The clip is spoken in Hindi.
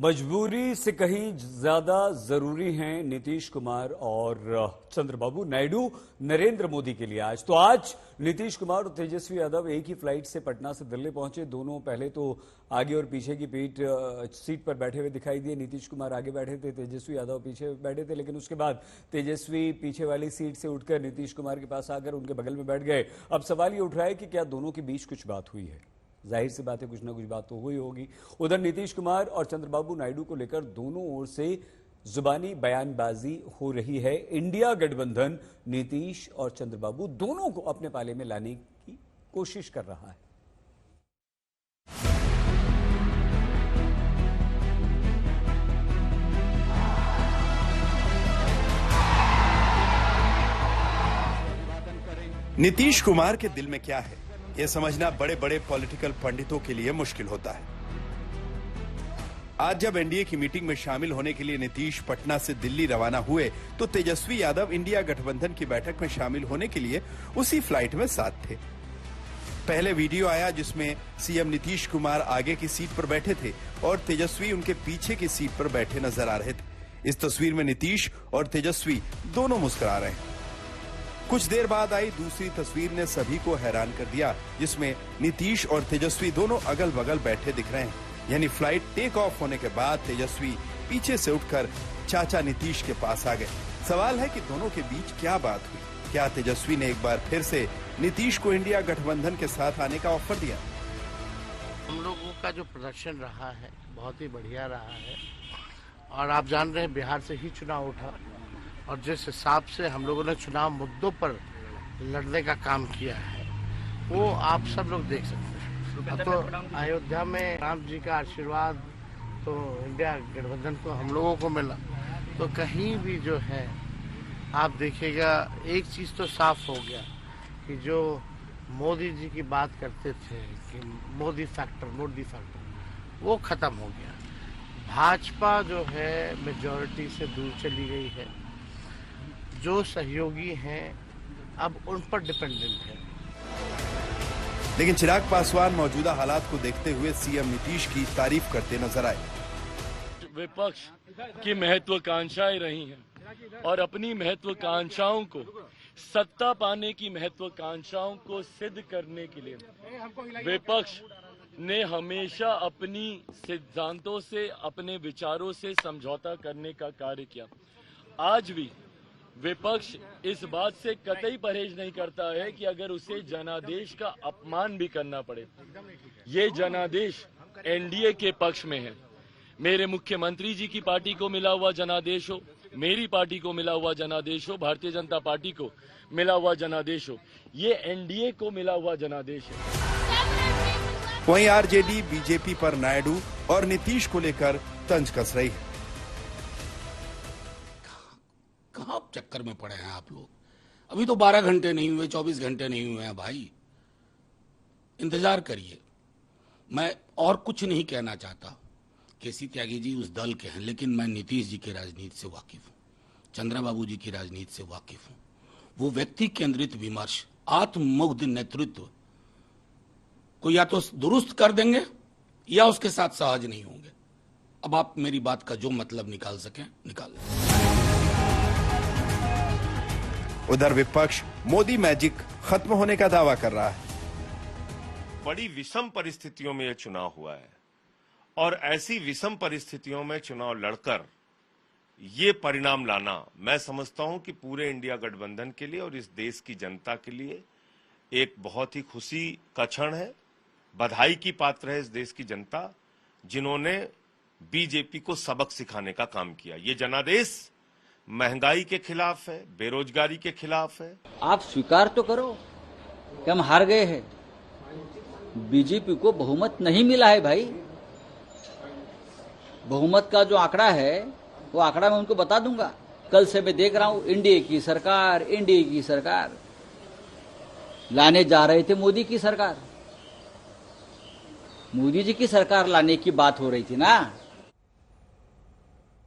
मजबूरी से कहीं ज्यादा जरूरी हैं नीतीश कुमार और चंद्रबाबू नायडू नरेंद्र मोदी के लिए। आज नीतीश कुमार और तेजस्वी यादव एक ही फ्लाइट से पटना से दिल्ली पहुंचे। दोनों पहले तो आगे और पीछे की सीट पर बैठे हुए दिखाई दिए। नीतीश कुमार आगे बैठे थे, तेजस्वी यादव पीछे बैठे थे, लेकिन उसके बाद तेजस्वी पीछे वाली सीट से उठकर नीतीश कुमार के पास आकर उनके बगल में बैठ गए। अब सवाल ये उठ रहा है कि क्या दोनों के बीच कुछ बात हुई है। जाहिर सी बात है कुछ ना कुछ बात तो हुई होगी। उधर नीतीश कुमार और चंद्रबाबू नायडू को लेकर दोनों ओर से जुबानी बयानबाजी हो रही है। इंडिया गठबंधन नीतीश और चंद्रबाबू दोनों को अपने पाले में लाने की कोशिश कर रहा है। नीतीश कुमार के दिल में क्या है, यह समझना बड़े बड़े पॉलिटिकल पंडितों के लिए मुश्किल होता है। आज जब एनडीए की मीटिंग में शामिल होने के लिए नीतीश पटना से दिल्ली रवाना हुए, तो तेजस्वी यादव इंडिया गठबंधन की बैठक में शामिल होने के लिए उसी फ्लाइट में साथ थे। पहले वीडियो आया जिसमें सीएम नीतीश कुमार आगे की सीट पर बैठे थे और तेजस्वी उनके पीछे की सीट पर बैठे नजर आ रहे थे। इस तस्वीर में नीतीश और तेजस्वी दोनों मुस्कुरा रहे हैं। कुछ देर बाद आई दूसरी तस्वीर ने सभी को हैरान कर दिया, जिसमें नीतीश और तेजस्वी दोनों अगल बगल बैठे दिख रहे हैं। यानी फ्लाइट टेक ऑफ होने के बाद तेजस्वी पीछे से उठकर चाचा नीतीश के पास आ गए। सवाल है कि दोनों के बीच क्या बात हुई। क्या तेजस्वी ने एक बार फिर से नीतीश को इंडिया गठबंधन के साथ आने का ऑफर दिया? हम लोगों का जो प्रदर्शन रहा है बहुत ही बढ़िया रहा है, और आप जान रहे हैं बिहार से ही चुनाव उठा, और जिस हिसाब से हम लोगों ने चुनाव मुद्दों पर लड़ने का काम किया है वो आप सब लोग देख सकते हैं। तो अयोध्या में राम जी का आशीर्वाद तो इंडिया गठबंधन को हम लोगों को मिला, तो कहीं भी जो है आप देखिएगा एक चीज़ तो साफ हो गया कि जो मोदी जी की बात करते थे कि मोदी फैक्टर वो ख़त्म हो गया। भाजपा जो है मेजॉरिटी से दूर चली गई है। जो सहयोगी हैं अब उन पर डिपेंडेंट है। लेकिन चिराग पासवान मौजूदा हालात को देखते हुए सीएम नीतीश की तारीफ करते नजर आए। विपक्ष की महत्वाकांक्षाएं रही हैं और अपनी महत्वाकांक्षाओं को सत्ता पाने की महत्वाकांक्षाओं को सिद्ध करने के लिए विपक्ष ने हमेशा अपनी सिद्धांतों से, अपने विचारों से समझौता करने का कार्य किया। आज भी विपक्ष इस बात से कतई परहेज नहीं करता है कि अगर उसे जनादेश का अपमान भी करना पड़े। ये जनादेश एनडीए के पक्ष में है। मेरे मुख्यमंत्री जी की पार्टी को मिला हुआ जनादेश हो, मेरी पार्टी को मिला हुआ जनादेश हो, भारतीय जनता पार्टी को मिला हुआ जनादेश हो, ये एनडीए को मिला हुआ जनादेश है। वहीं आरजेडी बीजेपी पर नायडू और नीतीश को लेकर तंज कस रही है। कहाँ चक्कर में पड़े हैं आप लोग? अभी तो 12 घंटे नहीं हुए, 24 घंटे नहीं हुए हैं भाई, इंतजार करिए। मैं और कुछ नहीं कहना चाहता। केसी त्यागी जी उस दल के हैं, लेकिन मैं नीतीश जी की राजनीति से वाकिफ हूँ, चंद्रबाबू जी की राजनीति से वाकिफ हूँ। वो व्यक्ति केंद्रित विमर्श, आत्ममुग्ध नेतृत्व को या तो दुरुस्त कर देंगे या उसके साथ सहज नहीं होंगे। अब आप मेरी बात का जो मतलब निकाल सकें निकाल लें। उधर विपक्ष मोदी मैजिक खत्म होने का दावा कर रहा है। बड़ी विषम परिस्थितियों में यह चुनाव हुआ है और ऐसी विषम परिस्थितियों में चुनाव लड़कर ये परिणाम लाना, मैं समझता हूं कि पूरे इंडिया गठबंधन के लिए और इस देश की जनता के लिए एक बहुत ही खुशी का क्षण है। बधाई की पात्र है इस देश की जनता, जिन्होंने बीजेपी को सबक सिखाने का काम किया। ये जनादेश महंगाई के खिलाफ है, बेरोजगारी के खिलाफ है। आप स्वीकार तो करो कि हम हार गए हैं। बीजेपी को बहुमत नहीं मिला है भाई। बहुमत का जो आंकड़ा है वो आंकड़ा मैं उनको बता दूंगा। कल से मैं देख रहा हूं एनडीए की सरकार लाने जा रहे थे मोदी की सरकार। मोदी जी की सरकार लाने की बात हो रही थी ना।